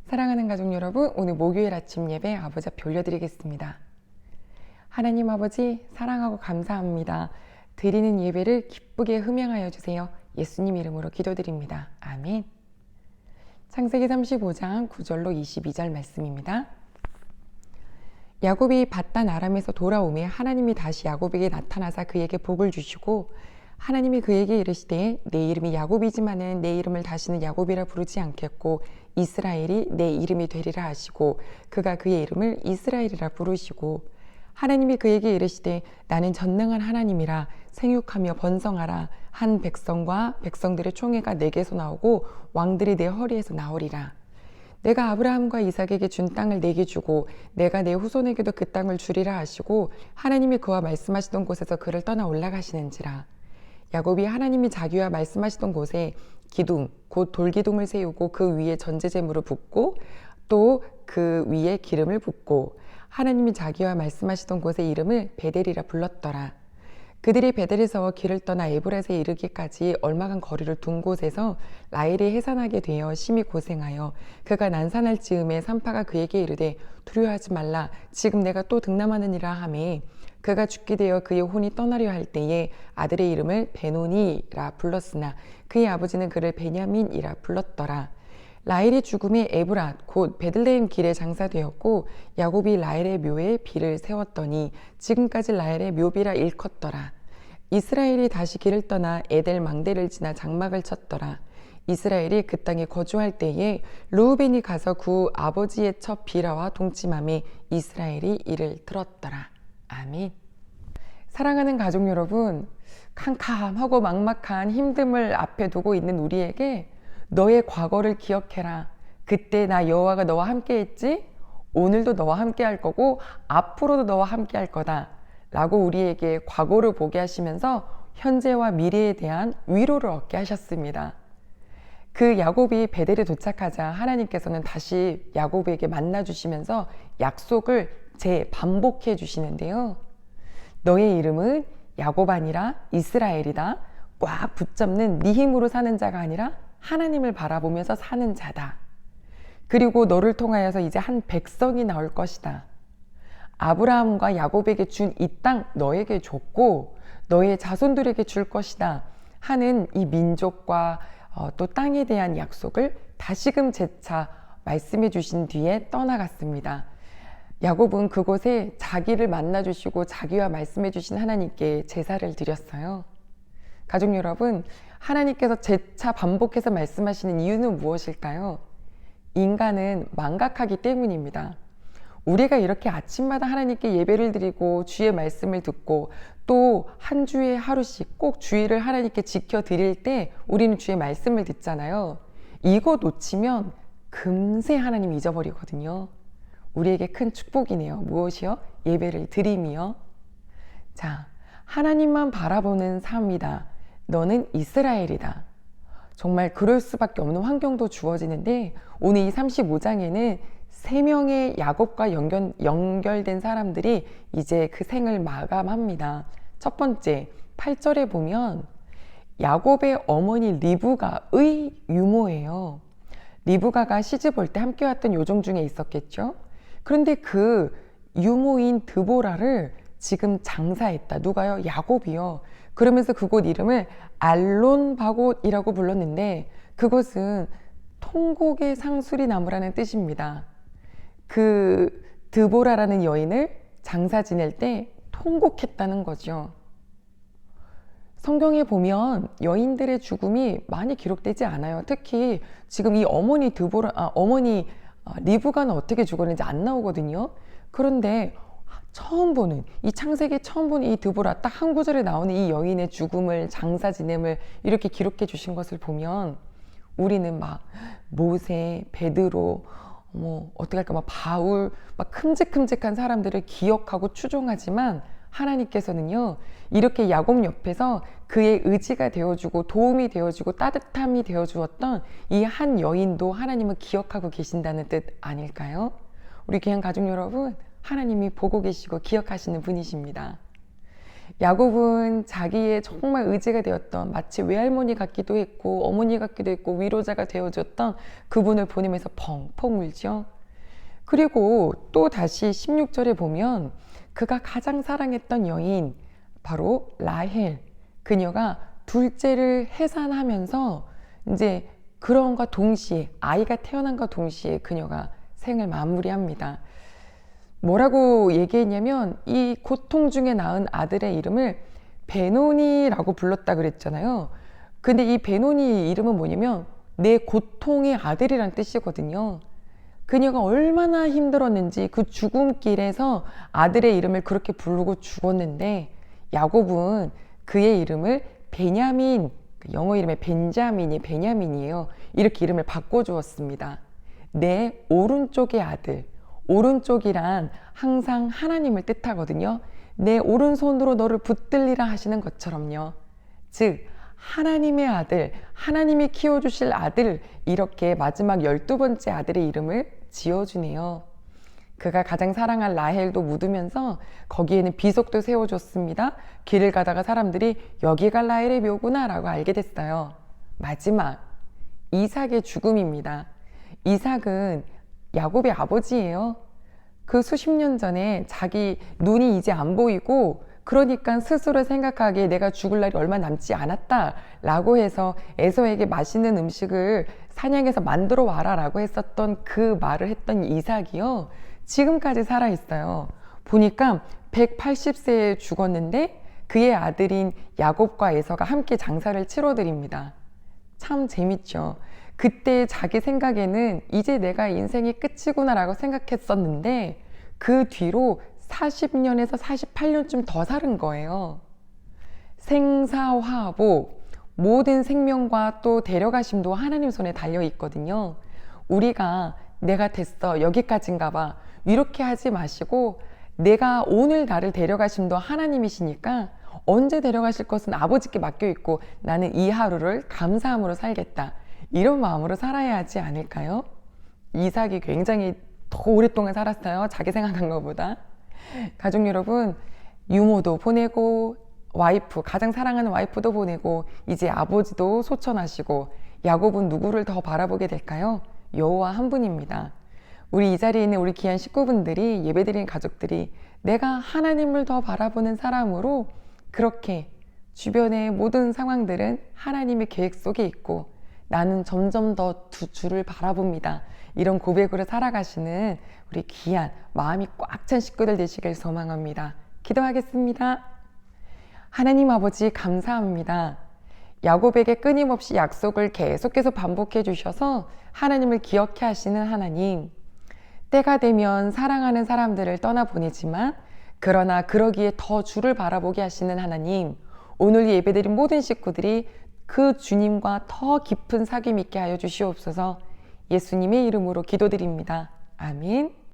사랑하는 가족 여러분, 오늘 목요일 아침 예배 아버지 앞에 올려드리겠습니다. 하나님 아버지 사랑하고 감사합니다. 드리는 예배를 기쁘게 흠양하여 주세요. 예수님 이름으로 기도드립니다. 아멘. 창세기 35장 9절로 22절 말씀입니다. 야곱이 밧단 아람에서 돌아오매 하나님이 다시 야곱에게 나타나사 그에게 복을 주시고 하나님이 그에게 이르시되 내 이름이 야곱이지만은 내 이름을 다시는 야곱이라 부르지 않겠고 이스라엘이 내 이름이 되리라 하시고 그가 그의 이름을 이스라엘이라 부르시고 하나님이 그에게 이르시되 나는 전능한 하나님이라 생육하며 번성하라 한 백성과 백성들의 총회가 내게서 나오고 왕들이 내 허리에서 나오리라. 내가 아브라함과 이삭에게 준 땅을 내게 주고 내가 내 후손에게도 그 땅을 주리라 하시고 하나님이 그와 말씀하시던 곳에서 그를 떠나 올라가시는지라. 야곱이 하나님이 자기와 말씀하시던 곳에 기둥 곧 돌기둥을 세우고 그 위에 전제제물을 붓고 또 그 위에 기름을 붓고 하나님이 자기와 말씀하시던 곳의 이름을 베델이라 불렀더라. 그들이 베델에서 길을 떠나 에브랏에 이르기까지 얼마간 거리를 둔 곳에서 라헬이 해산하게 되어 심히 고생하여 그가 난산할 즈음에 산파가 그에게 이르되 두려워하지 말라 지금 내가 또 등남하느니라 하매 그가 죽게 되어 그의 혼이 떠나려 할 때에 아들의 이름을 베노니라 불렀으나 그의 아버지는 그를 베냐민이라 불렀더라. 라헬이 죽음에 에브랏 곧 베들레헴 길에 장사되었고 야곱이 라헬의 묘에 비를 세웠더니 지금까지 라헬의 묘비라 일컫더라. 이스라엘이 다시 길을 떠나 에델 망대를 지나 장막을 쳤더라. 이스라엘이 그 땅에 거주할 때에 르우벤이 가서 그 아버지의 첫 비라와 동침함에 이스라엘이 이를 들었더라. 아멘. 사랑하는 가족 여러분, 캄캄하고 막막한 힘듦을 앞에 두고 있는 우리에게 너의 과거를 기억해라. 그때 나 여호와가 너와 함께 했지? 오늘도 너와 함께 할 거고 앞으로도 너와 함께 할 거다. 라고 우리에게 과거를 보게 하시면서 현재와 미래에 대한 위로를 얻게 하셨습니다. 그 야곱이 베델에 도착하자 하나님께서는 다시 야곱에게 만나주시면서 약속을 재반복해 주시는데요. 너의 이름은 야곱 아니라 이스라엘이다. 꽉 붙잡는 네 힘으로 사는 자가 아니라 하나님을 바라보면서 사는 자다. 그리고 너를 통하여서 이제 한 백성이 나올 것이다. 아브라함과 야곱에게 준 이 땅 너에게 줬고 너의 자손들에게 줄 것이다 하는 이 민족과 또 땅에 대한 약속을 다시금 재차 말씀해 주신 뒤에 떠나갔습니다. 야곱은 그곳에 자기를 만나주시고 자기와 말씀해 주신 하나님께 제사를 드렸어요. 가족 여러분, 하나님께서 재차 반복해서 말씀하시는 이유는 무엇일까요? 인간은 망각하기 때문입니다. 우리가 이렇게 아침마다 하나님께 예배를 드리고 주의 말씀을 듣고 또 한 주에 하루씩 꼭 주일을 하나님께 지켜드릴 때 우리는 주의 말씀을 듣잖아요. 이거 놓치면 금세 하나님 잊어버리거든요. 우리에게 큰 축복이네요. 무엇이요? 예배를 드림이요. 자, 하나님만 바라보는 삶이다. 너는 이스라엘이다. 정말 그럴 수밖에 없는 환경도 주어지는데 오늘 이 35장에는 3명의 야곱과 연결된 사람들이 이제 그 생을 마감합니다. 첫 번째, 8절에 보면 야곱의 어머니 리브가의 유모예요. 리브가가 시집 올 때 함께 왔던 요정 중에 있었겠죠. 그런데 그 유모인 드보라를 지금 장사했다. 누가요? 야곱이요. 그러면서 그곳 이름을 알론바곳이라고 불렀는데 그것은 통곡의 상수리 나무라는 뜻입니다. 그 드보라라는 여인을 장사 지낼 때 통곡했다는 거죠. 성경에 보면 여인들의 죽음이 많이 기록되지 않아요. 특히 지금 이 어머니 리브가는 어떻게 죽었는지 안 나오거든요. 그런데 이 창세기 처음 보는 이 드보라 딱 한 구절에 나오는 이 여인의 죽음을 장사 지냄을 이렇게 기록해 주신 것을 보면 우리는 막 모세, 베드로 어떻게 할까 바울 큼직큼직한 사람들을 기억하고 추종하지만 하나님께서는요 이렇게 야곱 옆에서 그의 의지가 되어주고 도움이 되어주고 따뜻함이 되어주었던 이 한 여인도 하나님은 기억하고 계신다는 뜻 아닐까요? 우리 귀한 가족 여러분, 하나님이 보고 계시고 기억하시는 분이십니다. 야곱은 자기의 정말 의지가 되었던, 마치 외할머니 같기도 했고 어머니 같기도 했고 위로자가 되어줬던 그분을 보내면서 펑펑 울죠. 그리고 또 다시 16절에 보면 그가 가장 사랑했던 여인 바로 라헬, 그녀가 둘째를 해산하면서 이제 그런과 동시에, 아이가 태어난과 동시에 그녀가 생을 마무리합니다. 뭐라고 얘기했냐면 이 고통 중에 낳은 아들의 이름을 베노니라고 불렀다 그랬잖아요. 근데 이 베노니 이름은 뭐냐면 내 고통의 아들이란 뜻이거든요. 그녀가 얼마나 힘들었는지 그 죽음길에서 아들의 이름을 그렇게 부르고 죽었는데, 야곱은 그의 이름을 베냐민, 영어 이름의 벤자민이 베냐민이에요. 이렇게 이름을 바꿔주었습니다. 내 오른쪽의 아들. 오른쪽이란 항상 하나님을 뜻하거든요. 내 오른손으로 너를 붙들리라 하시는 것처럼요. 즉 하나님의 아들, 하나님이 키워주실 아들, 이렇게 마지막 12번째 아들의 이름을 지어주네요. 그가 가장 사랑한 라헬도 묻으면서 거기에는 비석도 세워줬습니다. 길을 가다가 사람들이 여기가 라헬의 묘구나 라고 알게 됐어요. 마지막 이삭의 죽음입니다. 이삭은 야곱의 아버지예요. 그 수십 년 전에 자기 눈이 이제 안 보이고 그러니까 스스로 생각하기에 내가 죽을 날이 얼마 남지 않았다 라고 해서 에서에게 맛있는 음식을 사냥해서 만들어 와라 라고 했었던 그 말을 했던 이삭이요, 지금까지 살아있어요. 보니까 180세에 죽었는데 그의 아들인 야곱과 에서가 함께 장사를 치러드립니다. 참 재밌죠. 그때 자기 생각에는 이제 내가 인생이 끝이구나 라고 생각했었는데 그 뒤로 40년에서 48년쯤 더 사는 거예요. 생사화복, 모든 생명과 또 데려가심도 하나님 손에 달려 있거든요. 우리가 내가 됐어, 여기까지인가 봐, 이렇게 하지 마시고 내가 오늘 나를 데려가심도 하나님이시니까 언제 데려가실 것은 아버지께 맡겨 있고 나는 이 하루를 감사함으로 살겠다, 이런 마음으로 살아야 하지 않을까요? 이삭이 굉장히 더 오랫동안 살았어요. 자기 생각한 것보다. 가족 여러분, 유모도 보내고 와이프, 가장 사랑하는 와이프도 보내고 이제 아버지도 소천하시고 야곱은 누구를 더 바라보게 될까요? 여호와 한 분입니다. 우리 이 자리에 있는 우리 귀한 식구분들이, 예배드리는 가족들이 내가 하나님을 더 바라보는 사람으로 그렇게 주변의 모든 상황들은 하나님의 계획 속에 있고 나는 점점 더 주를 바라봅니다, 이런 고백으로 살아가시는 우리 귀한 마음이 꽉 찬 식구들 되시길 소망합니다. 기도하겠습니다. 하나님 아버지, 감사합니다. 야곱에게 끊임없이 약속을 계속해서 반복해 주셔서 하나님을 기억해 하시는 하나님, 때가 되면 사랑하는 사람들을 떠나보내지만 그러나 그러기에 더 주를 바라보게 하시는 하나님, 오늘 예배드린 모든 식구들이 그 주님과 더 깊은 사귐 있게 하여 주시옵소서. 예수님의 이름으로 기도드립니다. 아멘.